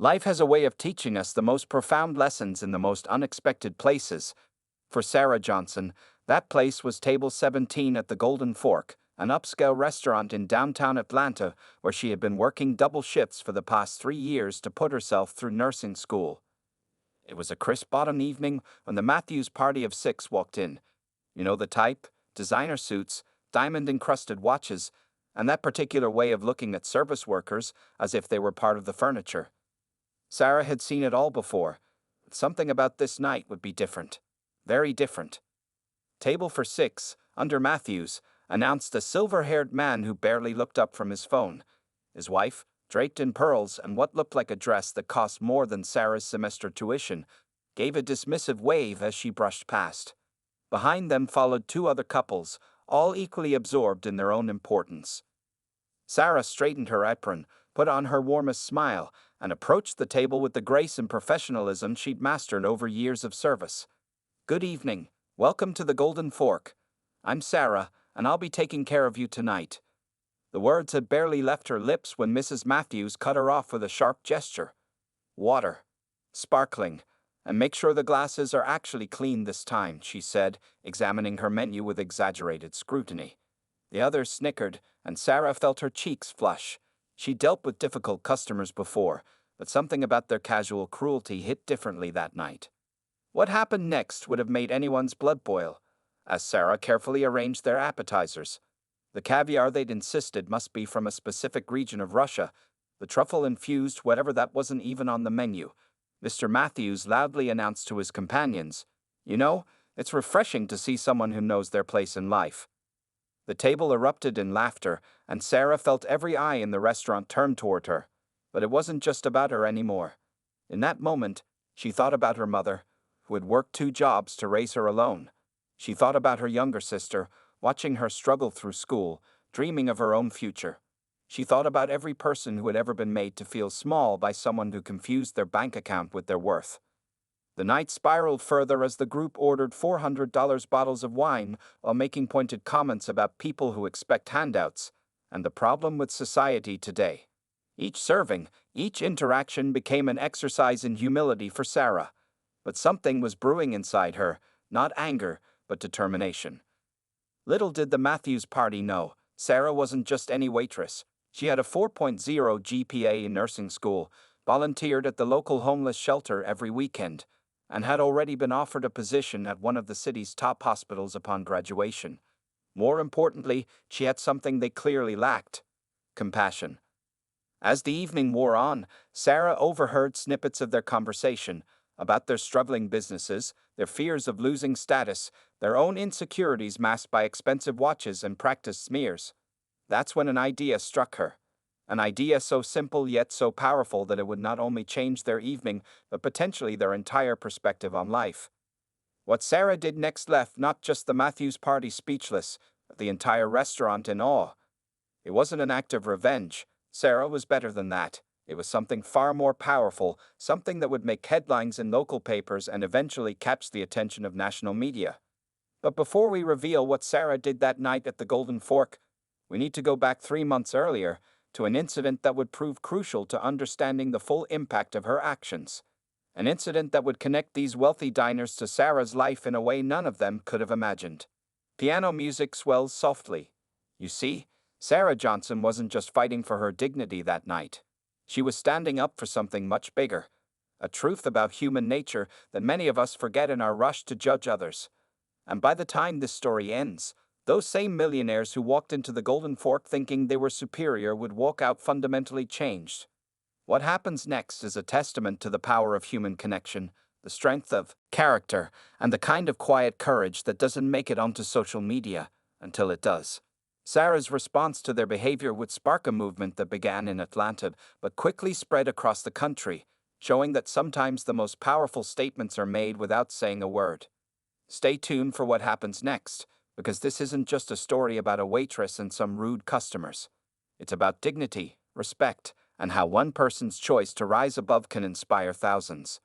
Life has a way of teaching us the most profound lessons in the most unexpected places. For Sarah Johnson, that place was Table 17 at the Golden Fork, an upscale restaurant in downtown Atlanta where she had been working double shifts for the past 3 years to put herself through nursing school. It was a crisp autumn evening when the Matthews party of 6 walked in. You know the type: designer suits, diamond-encrusted watches, and that particular way of looking at service workers as if they were part of the furniture. Sarah had seen it all before, but something about this night would be different. Very different. Table for 6, under Matthews, announced a silver-haired man who barely looked up from his phone. His wife, draped in pearls and what looked like a dress that cost more than Sarah's semester tuition, gave a dismissive wave as she brushed past. Behind them followed 2 other couples, all equally absorbed in their own importance. Sarah straightened her apron, put on her warmest smile, and approached the table with the grace and professionalism she'd mastered over years of service. "Good evening. Welcome to the Golden Fork. I'm Sarah, and I'll be taking care of you tonight." The words had barely left her lips when Mrs. Matthews cut her off with a sharp gesture. "Water. Sparkling. And make sure the glasses are actually clean this time," she said, examining her menu with exaggerated scrutiny. The others snickered, and Sarah felt her cheeks flush. She dealt with difficult customers before, but something about their casual cruelty hit differently that night. What happened next would have made anyone's blood boil, as Sarah carefully arranged their appetizers. The caviar they'd insisted must be from a specific region of Russia. The truffle-infused whatever that wasn't even on the menu. Mr. Matthews loudly announced to his companions, "You know, it's refreshing to see someone who knows their place in life." The table erupted in laughter, and Sarah felt every eye in the restaurant turn toward her. But it wasn't just about her anymore. In that moment, she thought about her mother, who had worked 2 jobs to raise her alone. She thought about her younger sister, watching her struggle through school, dreaming of her own future. She thought about every person who had ever been made to feel small by someone who confused their bank account with their worth. The night spiraled further as the group ordered $400 bottles of wine while making pointed comments about people who expect handouts, and the problem with society today. Each serving, each interaction became an exercise in humility for Sarah. But something was brewing inside her, not anger, but determination. Little did the Matthews party know, Sarah wasn't just any waitress. She had a 4.0 GPA in nursing school, volunteered at the local homeless shelter every weekend, and had already been offered a position at one of the city's top hospitals upon graduation. More importantly, she had something they clearly lacked: compassion. As the evening wore on, Sarah overheard snippets of their conversation about their struggling businesses, their fears of losing status, their own insecurities masked by expensive watches and practiced smears. That's when an idea struck her. An idea so simple yet so powerful that it would not only change their evening, but potentially their entire perspective on life. What Sarah did next left not just the Matthews party speechless, but the entire restaurant in awe. It wasn't an act of revenge. Sarah was better than that. It was something far more powerful, something that would make headlines in local papers and eventually catch the attention of national media. But before we reveal what Sarah did that night at the Golden Fork, we need to go back 3 months earlier to an incident that would prove crucial to understanding the full impact of her actions. An incident that would connect these wealthy diners to Sarah's life in a way none of them could have imagined. Piano music swells softly. You see, Sarah Johnson wasn't just fighting for her dignity that night. She was standing up for something much bigger, a truth about human nature that many of us forget in our rush to judge others. And by the time this story ends, those same millionaires who walked into the Golden Fork thinking they were superior would walk out fundamentally changed. What happens next is a testament to the power of human connection, the strength of character, and the kind of quiet courage that doesn't make it onto social media until it does. Sarah's response to their behavior would spark a movement that began in Atlanta but quickly spread across the country, showing that sometimes the most powerful statements are made without saying a word. Stay tuned for what happens next, because this isn't just a story about a waitress and some rude customers. It's about dignity, respect, and how one person's choice to rise above can inspire thousands.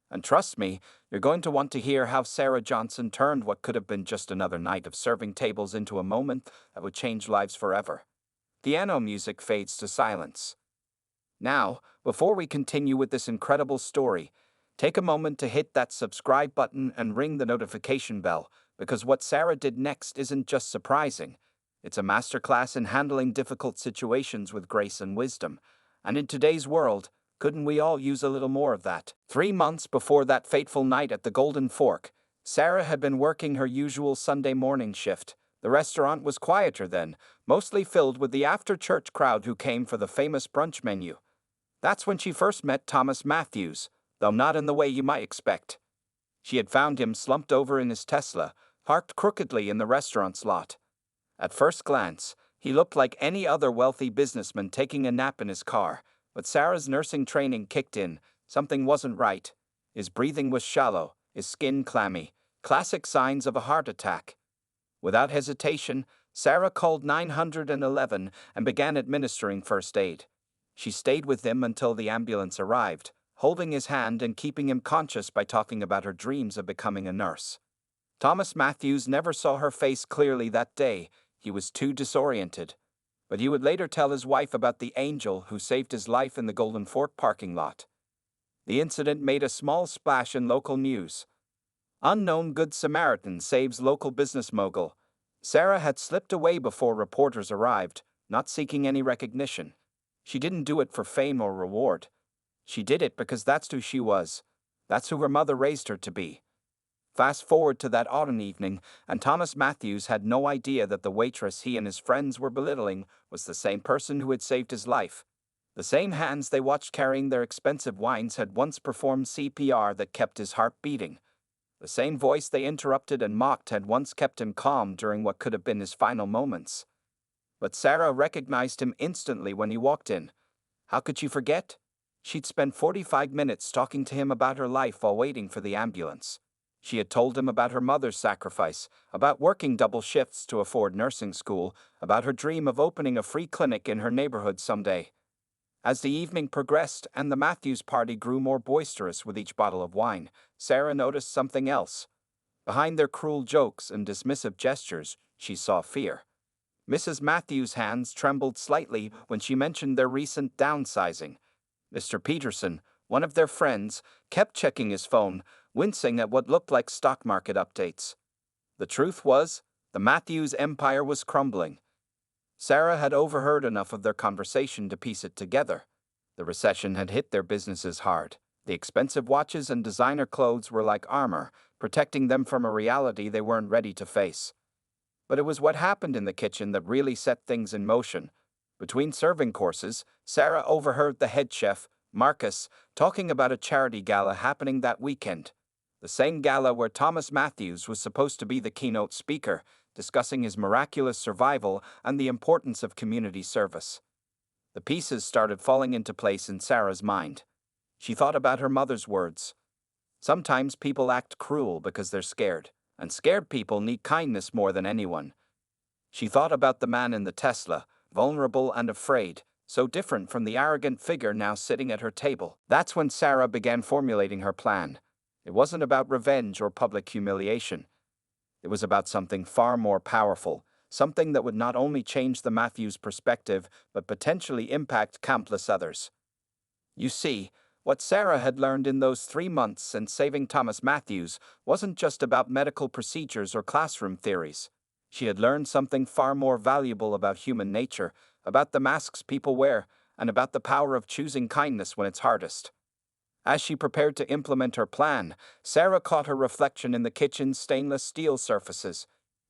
And trust me, you're going to want to hear how Sarah Johnson turned what could have been just another night of serving tables into a moment that would change lives forever. Piano music fades to silence. Now, Before we continue with this incredible story, take a moment to hit that subscribe button and ring the notification bell, because what Sarah did next isn't just surprising. It's a masterclass in handling difficult situations with grace and wisdom. And in today's world, couldn't we all use a little more of that? 3 months before that fateful night at the Golden Fork, Sarah had been working her usual Sunday morning shift. The restaurant was quieter then, mostly filled with the after-church crowd who came for the famous brunch menu. That's when she first met Thomas Matthews, though not in the way you might expect. She had found him slumped over in his Tesla, parked crookedly in the restaurant's lot. At first glance, he looked like any other wealthy businessman taking a nap in his car, but Sarah's nursing training kicked in. Something wasn't right. His breathing was shallow, his skin clammy, classic signs of a heart attack. Without hesitation, Sarah called 911 and began administering first aid. She stayed with him until the ambulance arrived, holding his hand and keeping him conscious by talking about her dreams of becoming a nurse. Thomas Matthews never saw her face clearly that day. He was too disoriented. But he would later tell his wife about the angel who saved his life in the Golden Fork parking lot. The incident made a small splash in local news. Unknown Good Samaritan saves local business mogul. Sarah had slipped away before reporters arrived, not seeking any recognition. She didn't do it for fame or reward. She did it because that's who she was. That's who her mother raised her to be. Fast forward to that autumn evening, and Thomas Matthews had no idea that the waitress he and his friends were belittling was the same person who had saved his life. The same hands they watched carrying their expensive wines had once performed CPR that kept his heart beating. The same voice they interrupted and mocked had once kept him calm during what could have been his final moments. But Sarah recognized him instantly when he walked in. How could she forget? She'd spent 45 minutes talking to him about her life while waiting for the ambulance. She had told him about her mother's sacrifice, about working double shifts to afford nursing school, about her dream of opening a free clinic in her neighborhood someday. As the evening progressed and the Matthews party grew more boisterous with each bottle of wine, Sarah noticed something else. Behind their cruel jokes and dismissive gestures, she saw fear. Mrs. Matthews' hands trembled slightly when she mentioned their recent downsizing. Mr. Peterson, one of their friends, kept checking his phone, wincing at what looked like stock market updates. The truth was, the Matthews empire was crumbling. Sarah had overheard enough of their conversation to piece it together. The recession had hit their businesses hard. The expensive watches and designer clothes were like armor, protecting them from a reality they weren't ready to face. But it was what happened in the kitchen that really set things in motion. Between serving courses, Sarah overheard the head chef, Marcus, talking about a charity gala happening that weekend. The same gala where Thomas Matthews was supposed to be the keynote speaker, discussing his miraculous survival and the importance of community service. The pieces started falling into place in Sarah's mind. She thought about her mother's words. Sometimes people act cruel because they're scared, and scared people need kindness more than anyone. She thought about the man in the Tesla, vulnerable and afraid, so different from the arrogant figure now sitting at her table. That's when Sarah began formulating her plan. It wasn't about revenge or public humiliation. It was about something far more powerful, something that would not only change the Matthews perspective, but potentially impact countless others. You see, what Sarah had learned in those 3 months since saving Thomas Matthews wasn't just about medical procedures or classroom theories. She had learned something far more valuable about human nature, about the masks people wear, and about the power of choosing kindness when it's hardest. As she prepared to implement her plan, Sarah caught her reflection in the kitchen's stainless steel surfaces.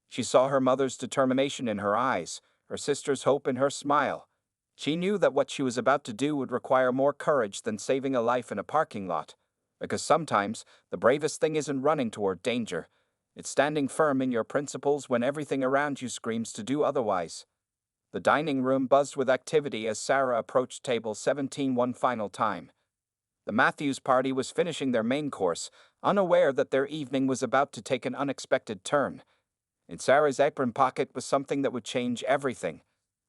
She saw her mother's determination in her eyes, her sister's hope in her smile. She knew that what she was about to do would require more courage than saving a life in a parking lot, because sometimes the bravest thing isn't running toward danger. It's standing firm in your principles when everything around you screams to do otherwise. The dining room buzzed with activity as Sarah approached table 17 one final time. The Matthews party was finishing their main course, unaware that their evening was about to take an unexpected turn. In Sarah's apron pocket was something that would change everything.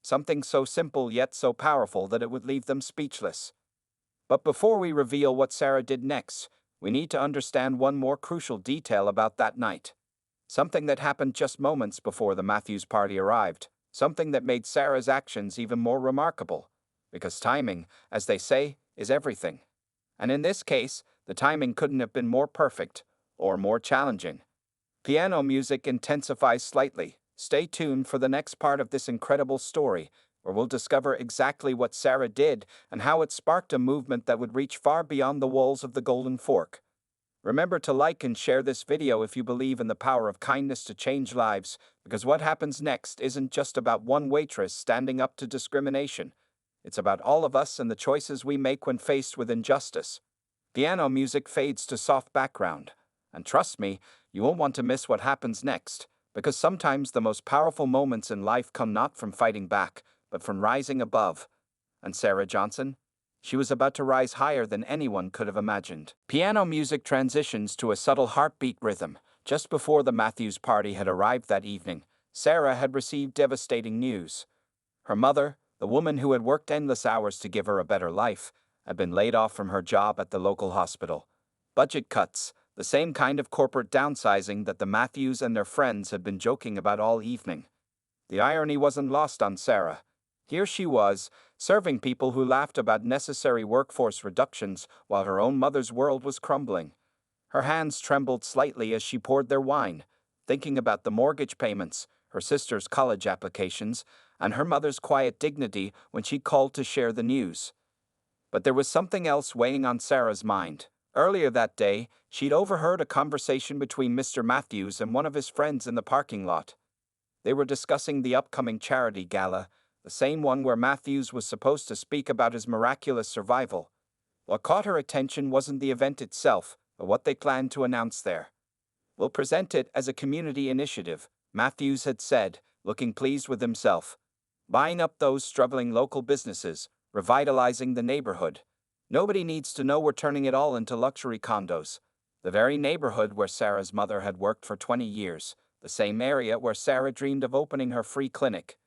Something so simple yet so powerful that it would leave them speechless. But before we reveal what Sarah did next, we need to understand one more crucial detail about that night. Something that happened just moments before the Matthews party arrived. Something that made Sarah's actions even more remarkable. Because timing, as they say, is everything. And in this case, the timing couldn't have been more perfect or more challenging. Piano music intensifies slightly. Stay tuned for the next part of this incredible story, where we'll discover exactly what Sarah did and how it sparked a movement that would reach far beyond the walls of the Golden Fork. Remember to like and share this video if you believe in the power of kindness to change lives, because what happens next isn't just about one waitress standing up to discrimination. It's about all of us and the choices we make when faced with injustice. Piano music fades to soft background. And trust me, you won't want to miss what happens next, because sometimes the most powerful moments in life come not from fighting back, but from rising above. And Sarah Johnson? She was about to rise higher than anyone could have imagined. Piano music transitions to a subtle heartbeat rhythm. Just before the Matthews party had arrived that evening, Sarah had received devastating news. Her mother, the woman who had worked endless hours to give her a better life, had been laid off from her job at the local hospital. Budget cuts, the same kind of corporate downsizing that the Matthews and their friends had been joking about all evening. The irony wasn't lost on Sarah. Here she was, serving people who laughed about necessary workforce reductions while her own mother's world was crumbling. Her hands trembled slightly as she poured their wine, thinking about the mortgage payments, her sister's college applications, and her mother's quiet dignity when she called to share the news. But there was something else weighing on Sarah's mind. Earlier that day, she'd overheard a conversation between Mr. Matthews and one of his friends in the parking lot. They were discussing the upcoming charity gala, the same one where Matthews was supposed to speak about his miraculous survival. What caught her attention wasn't the event itself, but what they planned to announce there. "We'll present it as a community initiative," Matthews had said, looking pleased with himself. "Buying up those struggling local businesses, revitalizing the neighborhood. Nobody needs to know we're turning it all into luxury condos." The very neighborhood where Sarah's mother had worked for 20 years, the same area where Sarah dreamed of opening her free clinic.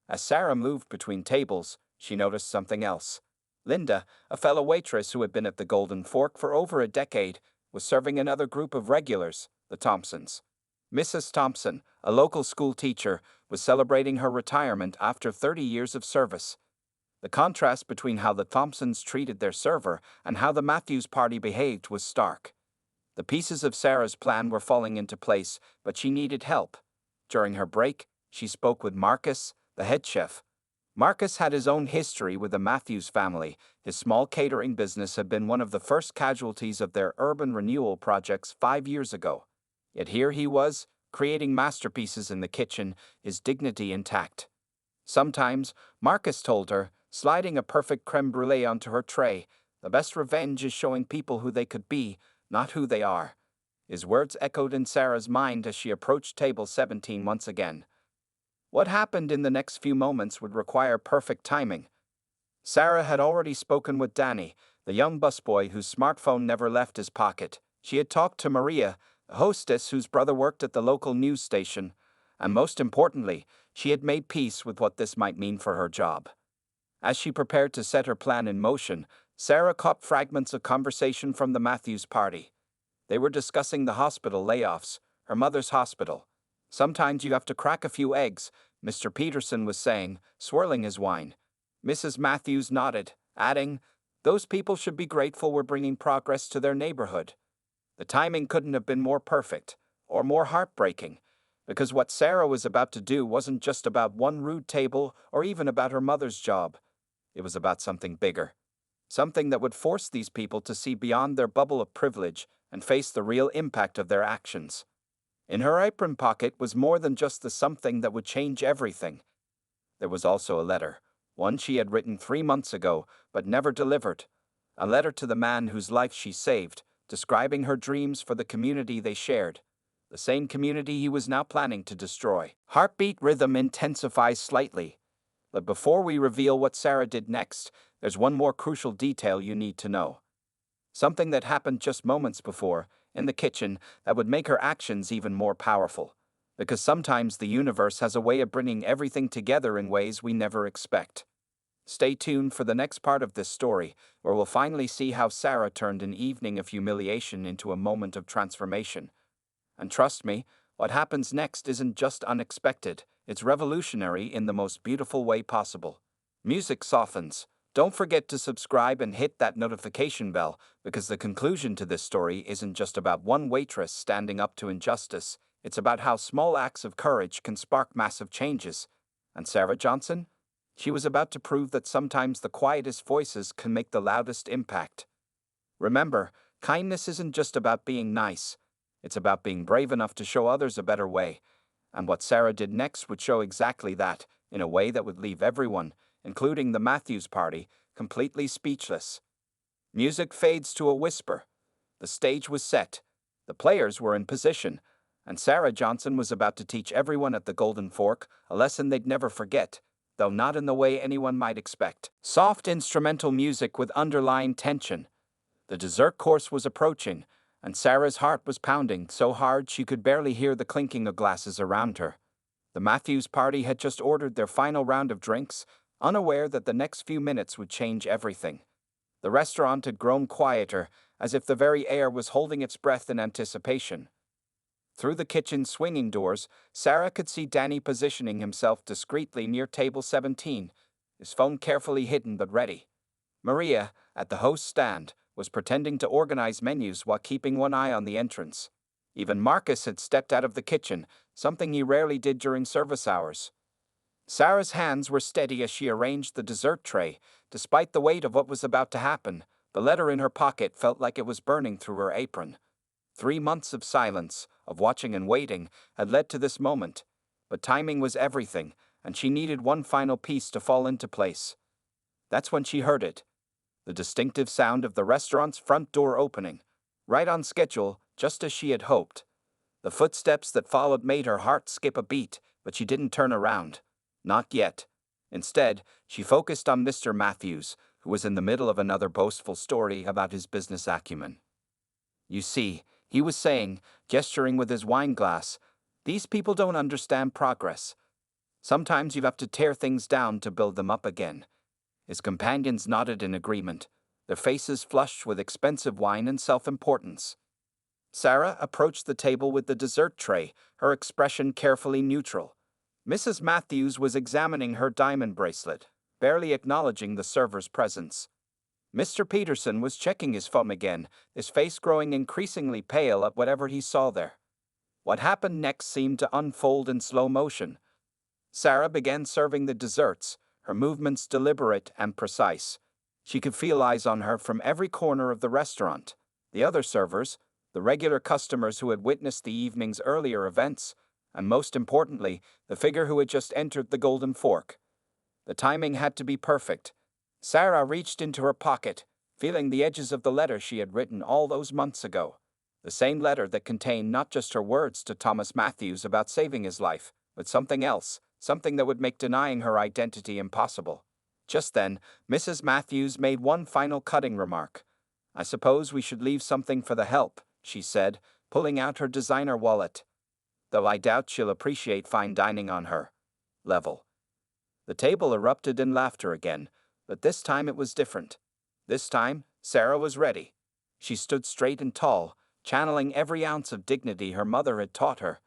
As Sarah moved between tables, she noticed something else. Linda, a fellow waitress who had been at the Golden Fork for over a decade, was serving another group of regulars, the Thompsons. Mrs. Thompson, a local school teacher, was celebrating her retirement after 30 years of service. The contrast between how the Thompsons treated their server and how the Matthews party behaved was stark. The pieces of Sarah's plan were falling into place, but she needed help. During her break, she spoke with Marcus, the head chef. Marcus had his own history with the Matthews family. His small catering business had been one of the first casualties of their urban renewal projects 5 years ago. Yet here he was, creating masterpieces in the kitchen, his dignity intact. Sometimes, Marcus told her, sliding a perfect creme brulee onto her tray, "The best revenge is showing people who they could be, not who they are." His words echoed in Sarah's mind as she approached table 17 once again. What happened in the next few moments would require perfect timing. Sarah had already spoken with Danny, the young busboy whose smartphone never left his pocket. She had talked to Maria, a hostess whose brother worked at the local news station, and most importantly, she had made peace with what this might mean for her job. As she prepared to set her plan in motion, Sarah caught fragments of conversation from the Matthews party. They were discussing the hospital layoffs, her mother's hospital. "Sometimes you have to crack a few eggs," Mr. Peterson was saying, swirling his wine. Mrs. Matthews nodded, adding, "Those people should be grateful we're bringing progress to their neighborhood." The timing couldn't have been more perfect, or more heartbreaking, because what Sarah was about to do wasn't just about one rude table or even about her mother's job. It was about something bigger. Something that would force these people to see beyond their bubble of privilege and face the real impact of their actions. In her apron pocket was more than just the something that would change everything. There was also a letter, one she had written 3 months ago, but never delivered. A letter to the man whose life she saved, describing her dreams for the community they shared. The same community he was now planning to destroy. Heartbeat rhythm intensifies slightly. But before we reveal what Sarah did next, there's one more crucial detail you need to know. Something that happened just moments before, in the kitchen, that would make her actions even more powerful. Because sometimes the universe has a way of bringing everything together in ways we never expect. Stay tuned for the next part of this story, where we'll finally see how Sarah turned an evening of humiliation into a moment of transformation. And trust me, what happens next isn't just unexpected, it's revolutionary in the most beautiful way possible. Music softens, Don't forget to subscribe and hit that notification bell, because the conclusion to this story isn't just about one waitress standing up to injustice, it's about how small acts of courage can spark massive changes. And Sarah Johnson? She was about to prove that sometimes the quietest voices can make the loudest impact. Remember, kindness isn't just about being nice, it's about being brave enough to show others a better way. And what Sarah did next would show exactly that, in a way that would leave everyone, including the Matthews party, completely speechless. Music fades to a whisper. The stage was set. The players were in position. And Sarah Johnson was about to teach everyone at the Golden Fork a lesson they'd never forget, though not in the way anyone might expect. Soft instrumental music with underlying tension. The dessert course was approaching, and Sarah's heart was pounding so hard she could barely hear the clinking of glasses around her. The Matthews party had just ordered their final round of drinks, unaware that the next few minutes would change everything. The restaurant had grown quieter, as if the very air was holding its breath in anticipation. Through the kitchen's swinging doors, Sarah could see Danny positioning himself discreetly near table 17, his phone carefully hidden but ready. Maria, at the host's stand, was pretending to organize menus while keeping one eye on the entrance. Even Marcus had stepped out of the kitchen, something he rarely did during service hours. Sarah's hands were steady as she arranged the dessert tray. Despite the weight of what was about to happen, the letter in her pocket felt like it was burning through her apron. 3 months of silence, of watching and waiting, had led to this moment. But timing was everything, and she needed one final piece to fall into place. That's when she heard it. The distinctive sound of the restaurant's front door opening. Right on schedule, just as she had hoped. The footsteps that followed made her heart skip a beat, but she didn't turn around. Not yet. Instead, she focused on Mr. Matthews, who was in the middle of another boastful story about his business acumen. You see, he was saying, gesturing with his wine glass, these people don't understand progress. Sometimes you have to tear things down to build them up again. His companions nodded in agreement, their faces flushed with expensive wine and self-importance. Sarah approached the table with the dessert tray, her expression carefully neutral. Mrs. Matthews was examining her diamond bracelet, barely acknowledging the server's presence. Mr. Peterson was checking his phone again, his face growing increasingly pale at whatever he saw there. What happened next seemed to unfold in slow motion. Sarah began serving the desserts, her movements deliberate and precise. She could feel eyes on her from every corner of the restaurant. The other servers, the regular customers who had witnessed the evening's earlier events, and most importantly, the figure who had just entered the Golden Fork. The timing had to be perfect. Sarah reached into her pocket, feeling the edges of the letter she had written all those months ago. The same letter that contained not just her words to Thomas Matthews about saving his life, but something else, something that would make denying her identity impossible. Just then, Mrs. Matthews made one final cutting remark. I suppose we should leave something for the help, she said, pulling out her designer wallet. Though I doubt she'll appreciate fine dining on her level. The table erupted in laughter again, but this time it was different. This time, Sarah was ready. She stood straight and tall, channeling every ounce of dignity her mother had taught her.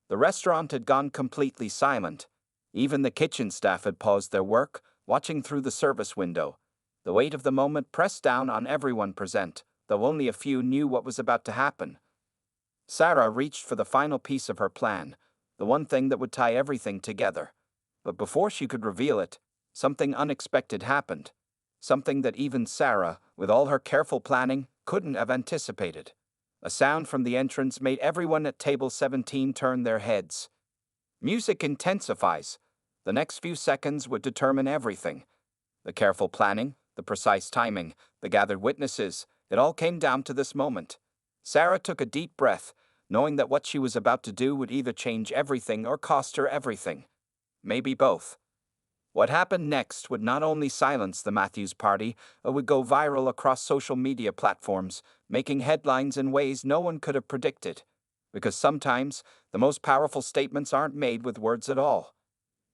The restaurant had gone completely silent. Even the kitchen staff had paused their work, watching through the service window. The weight of the moment pressed down on everyone present, though only a few knew what was about to happen. Sarah reached for the final piece of her plan, the one thing that would tie everything together. But before she could reveal it, something unexpected happened. Something that even Sarah, with all her careful planning, couldn't have anticipated. A sound from the entrance made everyone at table 17 turn their heads. Music intensifies. The next few seconds would determine everything. The careful planning, the precise timing, the gathered witnesses, it all came down to this moment. Sarah took a deep breath, knowing that what she was about to do would either change everything or cost her everything. Maybe both. What happened next would not only silence the Matthews party, it would go viral across social media platforms, making headlines in ways no one could have predicted. Because sometimes, the most powerful statements aren't made with words at all.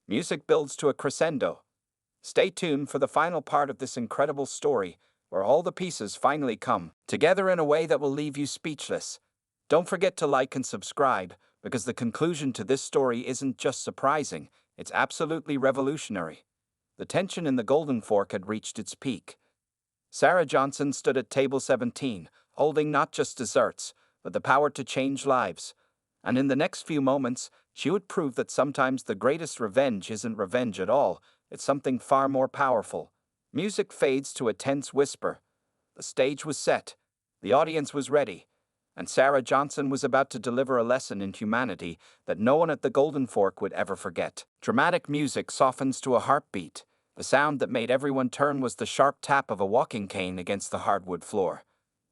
Music builds to a crescendo. Stay tuned for the final part of this incredible story, where all the pieces finally come together in a way that will leave you speechless. Don't forget to like and subscribe, because the conclusion to this story isn't just surprising, it's absolutely revolutionary. The tension in the Golden Fork had reached its peak. Sarah Johnson stood at table 17, holding not just desserts, but the power to change lives. And in the next few moments, she would prove that sometimes the greatest revenge isn't revenge at all, it's something far more powerful. Music fades to a tense whisper. The stage was set. The audience was ready. And Sarah Johnson was about to deliver a lesson in humanity that no one at the Golden Fork would ever forget. Dramatic music softens to a heartbeat. The sound that made everyone turn was the sharp tap of a walking cane against the hardwood floor.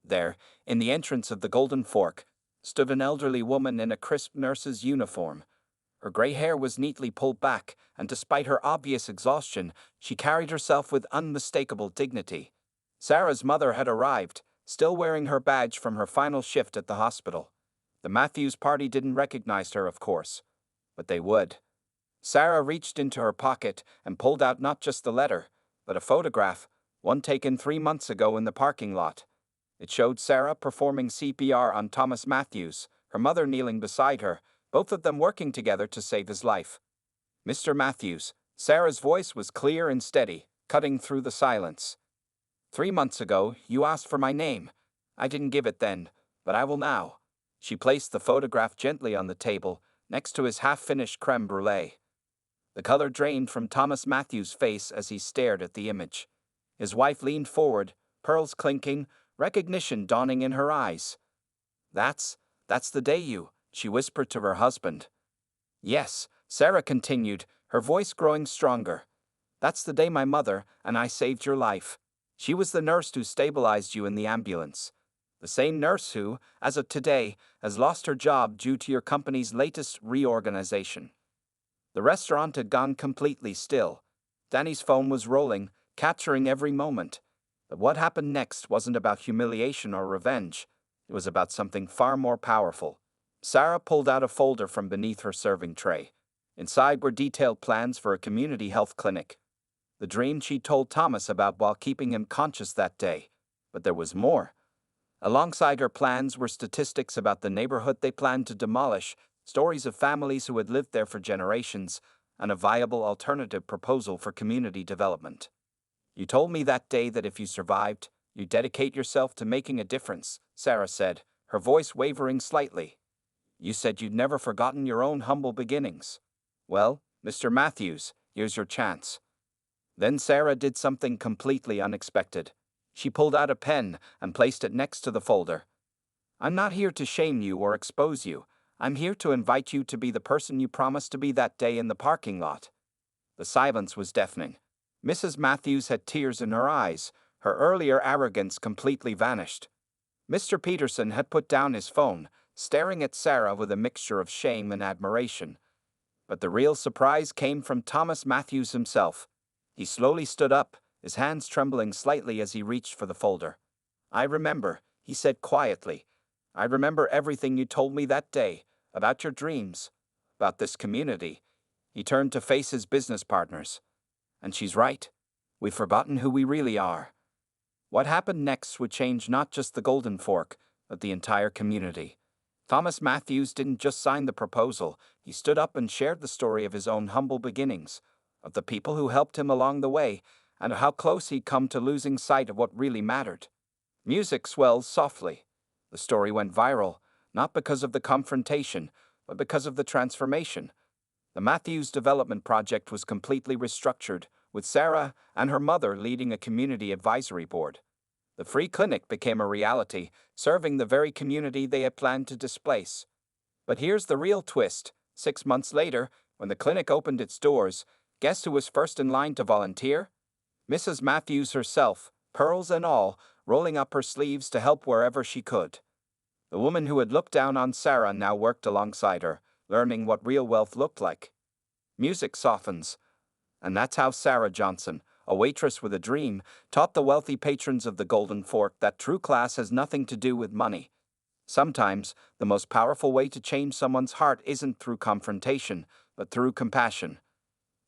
There, in the entrance of the Golden Fork, stood an elderly woman in a crisp nurse's uniform. Her gray hair was neatly pulled back, and despite her obvious exhaustion, she carried herself with unmistakable dignity. Sarah's mother had arrived, still wearing her badge from her final shift at the hospital. The Matthews party didn't recognize her, of course, but they would. Sarah reached into her pocket and pulled out not just the letter, but a photograph, one taken 3 months ago in the parking lot. It showed Sarah performing CPR on Thomas Matthews, her mother kneeling beside her, both of them working together to save his life. Mr. Matthews, Sarah's voice was clear and steady, cutting through the silence. 3 months ago, you asked for my name. I didn't give it then, but I will now. She placed the photograph gently on the table, next to his half-finished creme brulee. The color drained from Thomas Matthews' face as he stared at the image. His wife leaned forward, pearls clinking, recognition dawning in her eyes. That's the day she whispered to her husband. Yes, Sarah continued, her voice growing stronger. That's the day my mother and I saved your life. She was the nurse who stabilized you in the ambulance. The same nurse who, as of today, has lost her job due to your company's latest reorganization. The restaurant had gone completely still. Danny's phone was rolling, capturing every moment. But what happened next wasn't about humiliation or revenge. It was about something far more powerful. Sarah pulled out a folder from beneath her serving tray. Inside were detailed plans for a community health clinic. The dream she'd told Thomas about while keeping him conscious that day. But there was more. Alongside her plans were statistics about the neighborhood they planned to demolish, stories of families who had lived there for generations, and a viable alternative proposal for community development. You told me that day that if you survived, you'd dedicate yourself to making a difference, Sarah said, her voice wavering slightly. You said you'd never forgotten your own humble beginnings. Well, Mr. Matthews, here's your chance. Then Sarah did something completely unexpected. She pulled out a pen and placed it next to the folder. I'm not here to shame you or expose you. I'm here to invite you to be the person you promised to be that day in the parking lot. The silence was deafening. Mrs. Matthews had tears in her eyes. Her earlier arrogance completely vanished. Mr. Peterson had put down his phone, staring at Sarah with a mixture of shame and admiration. But the real surprise came from Thomas Matthews himself. He slowly stood up, his hands trembling slightly as he reached for the folder. I remember, he said quietly. I remember everything you told me that day, about your dreams, about this community. He turned to face his business partners. And she's right. We've forgotten who we really are. What happened next would change not just the Golden Fork, but the entire community. Thomas Matthews didn't just sign the proposal, he stood up and shared the story of his own humble beginnings, of the people who helped him along the way, and of how close he'd come to losing sight of what really mattered. Music swelled softly. The story went viral, not because of the confrontation, but because of the transformation. The Matthews Development Project was completely restructured, with Sarah and her mother leading a community advisory board. The free clinic became a reality, serving the very community they had planned to displace. But here's the real twist. 6 months later, when the clinic opened its doors, guess who was first in line to volunteer? Mrs. Matthews herself, pearls and all, rolling up her sleeves to help wherever she could. The woman who had looked down on Sarah now worked alongside her, learning what real wealth looked like. Music softens. And that's how Sarah Johnson, a waitress with a dream, taught the wealthy patrons of the Golden Fork that true class has nothing to do with money. Sometimes, the most powerful way to change someone's heart isn't through confrontation, but through compassion.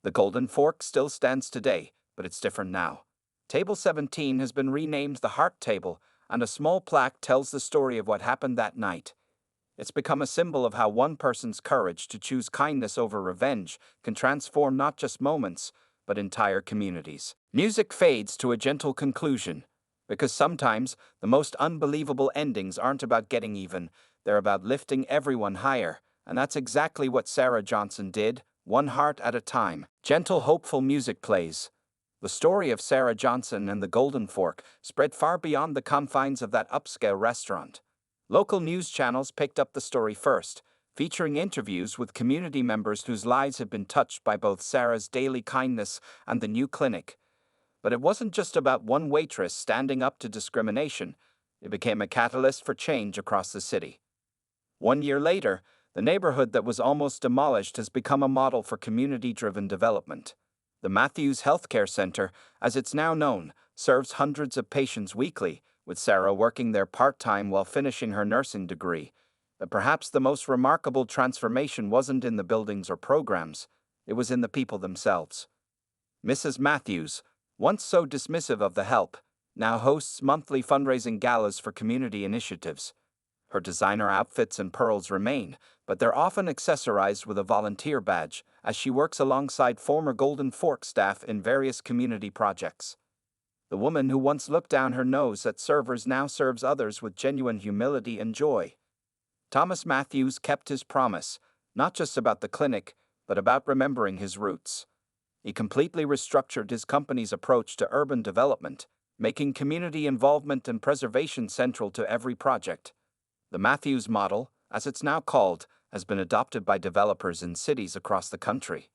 The Golden Fork still stands today, but it's different now. Table 17 has been renamed the Heart Table, and a small plaque tells the story of what happened that night. It's become a symbol of how one person's courage to choose kindness over revenge can transform not just moments, but entire communities. Music fades to a gentle conclusion, because sometimes the most unbelievable endings aren't about getting even, they're about lifting everyone higher, and that's exactly what Sarah Johnson did, one heart at a time. Gentle, hopeful music plays. The story of Sarah Johnson and the Golden Fork spread far beyond the confines of that upscale restaurant. Local news channels picked up the story first, featuring interviews with community members whose lives had been touched by both Sarah's daily kindness and the new clinic. But it wasn't just about one waitress standing up to discrimination. It became a catalyst for change across the city. 1 year later, the neighborhood that was almost demolished has become a model for community-driven development. The Matthews Healthcare Center, as it's now known, serves hundreds of patients weekly, with Sarah working there part-time while finishing her nursing degree. But perhaps the most remarkable transformation wasn't in the buildings or programs, it was in the people themselves. Mrs. Matthews, once so dismissive of the help, now hosts monthly fundraising galas for community initiatives. Her designer outfits and pearls remain, but they're often accessorized with a volunteer badge, as she works alongside former Golden Fork staff in various community projects. The woman who once looked down her nose at servers now serves others with genuine humility and joy. Thomas Matthews kept his promise, not just about the clinic, but about remembering his roots. He completely restructured his company's approach to urban development, making community involvement and preservation central to every project. The Matthews model, as it's now called, has been adopted by developers in cities across the country.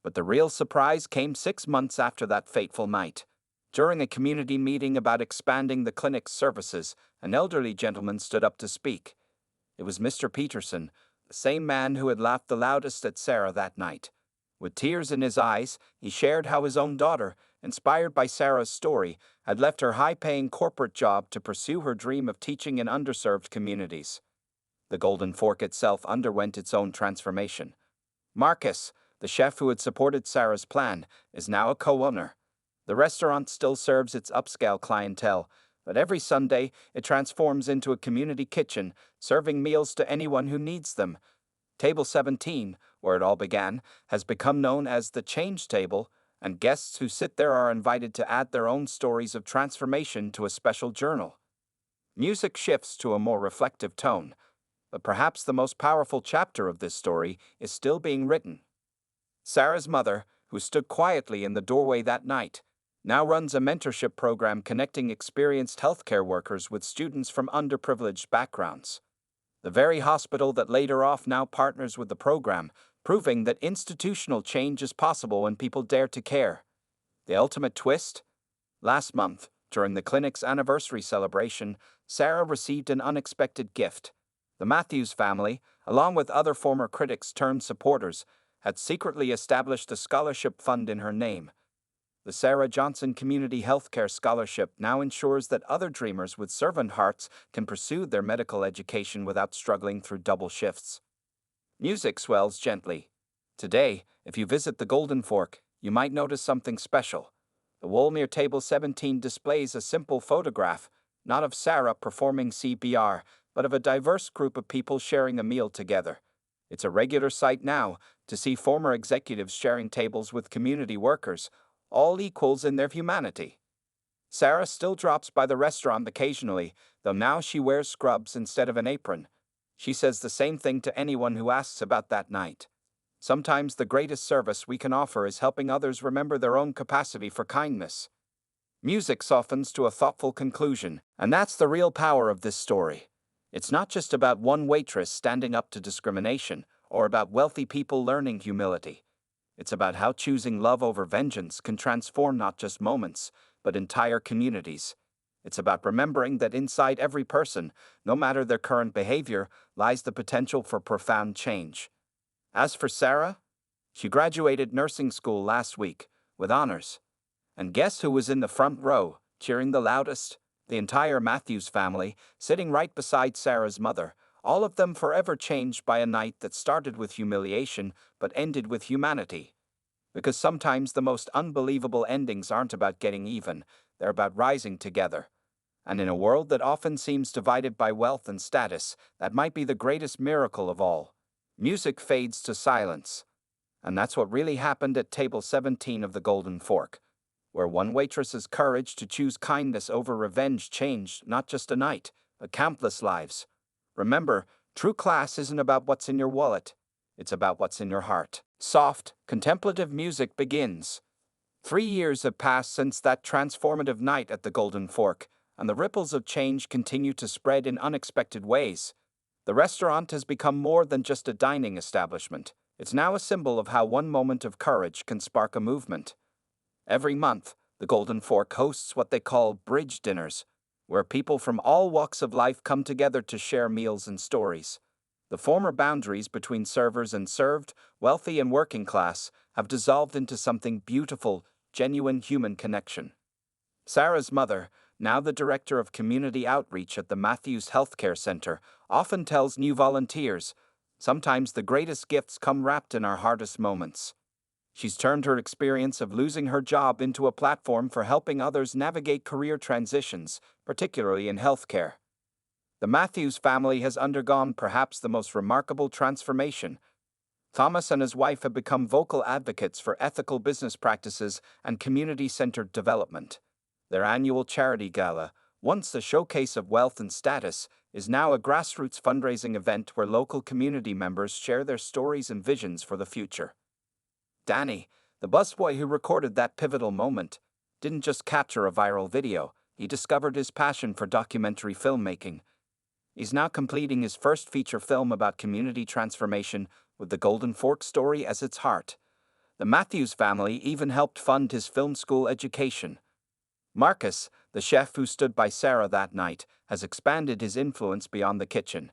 But the real surprise came 6 months after that fateful night. During a community meeting about expanding the clinic's services, an elderly gentleman stood up to speak. It was Mr. Peterson, the same man who had laughed the loudest at Sarah that night. With tears in his eyes, he shared how his own daughter, inspired by Sarah's story, had left her high-paying corporate job to pursue her dream of teaching in underserved communities. The Golden Fork itself underwent its own transformation. Marcus, the chef who had supported Sarah's plan, is now a co-owner. The restaurant still serves its upscale clientele, but every Sunday it transforms into a community kitchen, serving meals to anyone who needs them. Table 17, where it all began, has become known as the Change Table, and guests who sit there are invited to add their own stories of transformation to a special journal. Music shifts to a more reflective tone, but perhaps the most powerful chapter of this story is still being written. Sarah's mother, who stood quietly in the doorway that night, now runs a mentorship program connecting experienced healthcare workers with students from underprivileged backgrounds. The very hospital that laid her off now partners with the program, proving that institutional change is possible when people dare to care. The ultimate twist? Last month, during the clinic's anniversary celebration, Sarah received an unexpected gift. The Matthews family, along with other former critics turned supporters, had secretly established a scholarship fund in her name. The Sarah Johnson Community Healthcare Scholarship now ensures that other dreamers with servant hearts can pursue their medical education without struggling through double shifts. Music swells gently. Today, if you visit the Golden Fork, you might notice something special. The wall near table 17 displays a simple photograph, not of Sarah performing CPR, but of a diverse group of people sharing a meal together. It's a regular sight now to see former executives sharing tables with community workers, all equals in their humanity. Sarah still drops by the restaurant occasionally, though now she wears scrubs instead of an apron. She says the same thing to anyone who asks about that night. Sometimes the greatest service we can offer is helping others remember their own capacity for kindness. Music softens to a thoughtful conclusion, and that's the real power of this story. It's not just about one waitress standing up to discrimination, or about wealthy people learning humility. It's about how choosing love over vengeance can transform not just moments, but entire communities. It's about remembering that inside every person, no matter their current behavior, lies the potential for profound change. As for Sarah, she graduated nursing school last week, with honors. And guess who was in the front row, cheering the loudest? The entire Matthews family, sitting right beside Sarah's mother, all of them forever changed by a night that started with humiliation but ended with humanity. Because sometimes the most unbelievable endings aren't about getting even, they're about rising together. And in a world that often seems divided by wealth and status, that might be the greatest miracle of all. Music fades to silence. And that's what really happened at table 17 of the Golden Fork, where one waitress's courage to choose kindness over revenge changed not just a night, but countless lives. Remember, true class isn't about what's in your wallet, it's about what's in your heart. Soft, contemplative music begins. 3 years have passed since that transformative night at the Golden Fork, and the ripples of change continue to spread in unexpected ways. The restaurant has become more than just a dining establishment. It's now a symbol of how one moment of courage can spark a movement. Every month, the Golden Fork hosts what they call bridge dinners, where people from all walks of life come together to share meals and stories. The former boundaries between servers and served, wealthy and working class, have dissolved into something beautiful, genuine human connection. Sarah's mother, now the director of community outreach at the Matthews Healthcare Center, often tells new volunteers, sometimes the greatest gifts come wrapped in our hardest moments. She's turned her experience of losing her job into a platform for helping others navigate career transitions, particularly in healthcare. The Matthews family has undergone perhaps the most remarkable transformation. Thomas and his wife have become vocal advocates for ethical business practices and community-centered development. Their annual charity gala, once a showcase of wealth and status, is now a grassroots fundraising event where local community members share their stories and visions for the future. Danny, the busboy who recorded that pivotal moment, didn't just capture a viral video, he discovered his passion for documentary filmmaking. He's now completing his first feature film about community transformation with the Golden Fork story as its heart. The Matthews family even helped fund his film school education. Marcus, the chef who stood by Sarah that night, has expanded his influence beyond the kitchen.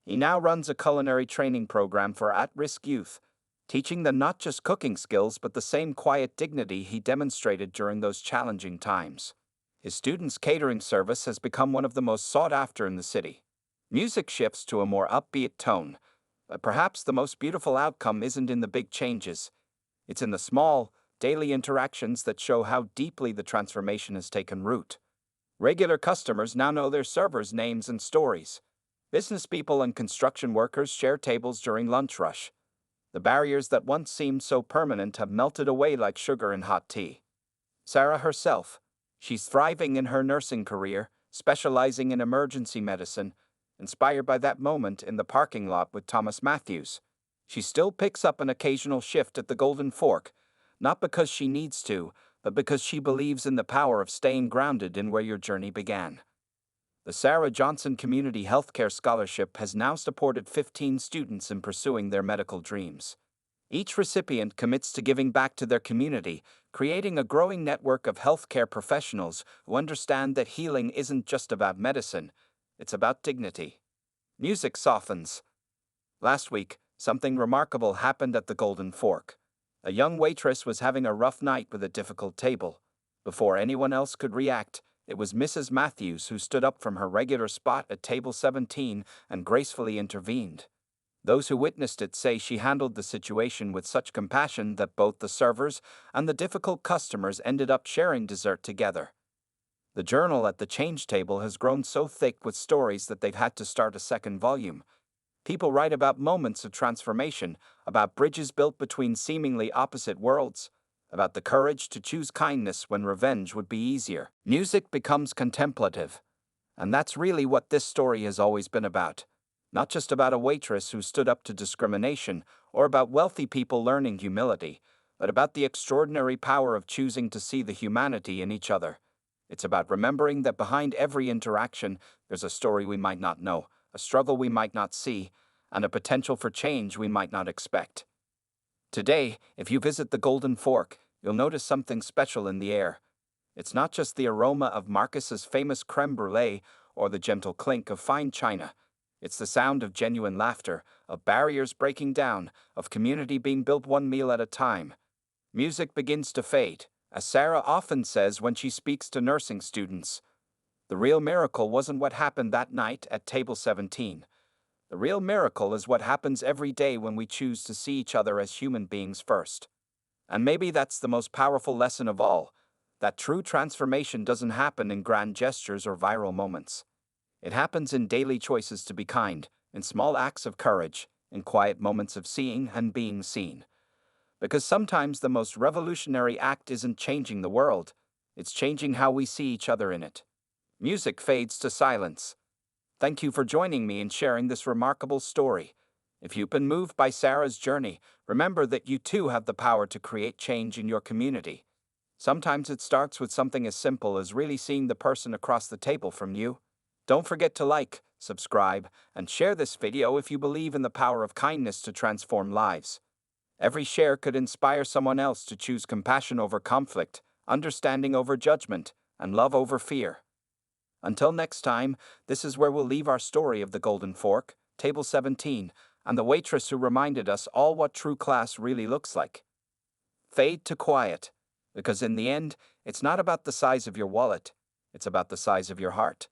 He now runs a culinary training program for at-risk youth, teaching them not just cooking skills but the same quiet dignity he demonstrated during those challenging times. His students' catering service has become one of the most sought after in the city. Music shifts to a more upbeat tone, but perhaps the most beautiful outcome isn't in the big changes. It's in the small, daily interactions that show how deeply the transformation has taken root. Regular customers now know their servers' names and stories. Business people and construction workers share tables during lunch rush. The barriers that once seemed so permanent have melted away like sugar in hot tea. Sarah herself, she's thriving in her nursing career, specializing in emergency medicine, inspired by that moment in the parking lot with Thomas Matthews. She still picks up an occasional shift at the Golden Fork, not because she needs to, but because she believes in the power of staying grounded in where your journey began. The Sarah Johnson Community Healthcare Scholarship has now supported 15 students in pursuing their medical dreams. Each recipient commits to giving back to their community, creating a growing network of healthcare professionals who understand that healing isn't just about medicine, it's about dignity. Music softens. Last week, something remarkable happened at the Golden Fork. A young waitress was having a rough night with a difficult table. Before anyone else could react, it was Mrs. Matthews who stood up from her regular spot at table 17 and gracefully intervened. Those who witnessed it say she handled the situation with such compassion that both the servers and the difficult customers ended up sharing dessert together. The journal at the change table has grown so thick with stories that they've had to start a second volume. People write about moments of transformation, about bridges built between seemingly opposite worlds, about the courage to choose kindness when revenge would be easier. Music becomes contemplative. And that's really what this story has always been about. Not just about a waitress who stood up to discrimination, or about wealthy people learning humility, but about the extraordinary power of choosing to see the humanity in each other. It's about remembering that behind every interaction, there's a story we might not know, a struggle we might not see, and a potential for change we might not expect. Today, if you visit the Golden Fork, you'll notice something special in the air. It's not just the aroma of Marcus's famous creme brulee or the gentle clink of fine china. It's the sound of genuine laughter, of barriers breaking down, of community being built one meal at a time. Music begins to fade, as Sarah often says when she speaks to nursing students. The real miracle wasn't what happened that night at table 17. The real miracle is what happens every day when we choose to see each other as human beings first. And maybe that's the most powerful lesson of all, that true transformation doesn't happen in grand gestures or viral moments. It happens in daily choices to be kind, in small acts of courage, in quiet moments of seeing and being seen. Because sometimes the most revolutionary act isn't changing the world, it's changing how we see each other in it. Music fades to silence. Thank you for joining me in sharing this remarkable story. If you've been moved by Sarah's journey, remember that you too have the power to create change in your community. Sometimes it starts with something as simple as really seeing the person across the table from you. Don't forget to like, subscribe, and share this video if you believe in the power of kindness to transform lives. Every share could inspire someone else to choose compassion over conflict, understanding over judgment, and love over fear. Until next time, this is where we'll leave our story of the Golden Fork, Table 17, and the waitress who reminded us all what true class really looks like. Fade to quiet, because in the end, it's not about the size of your wallet, it's about the size of your heart.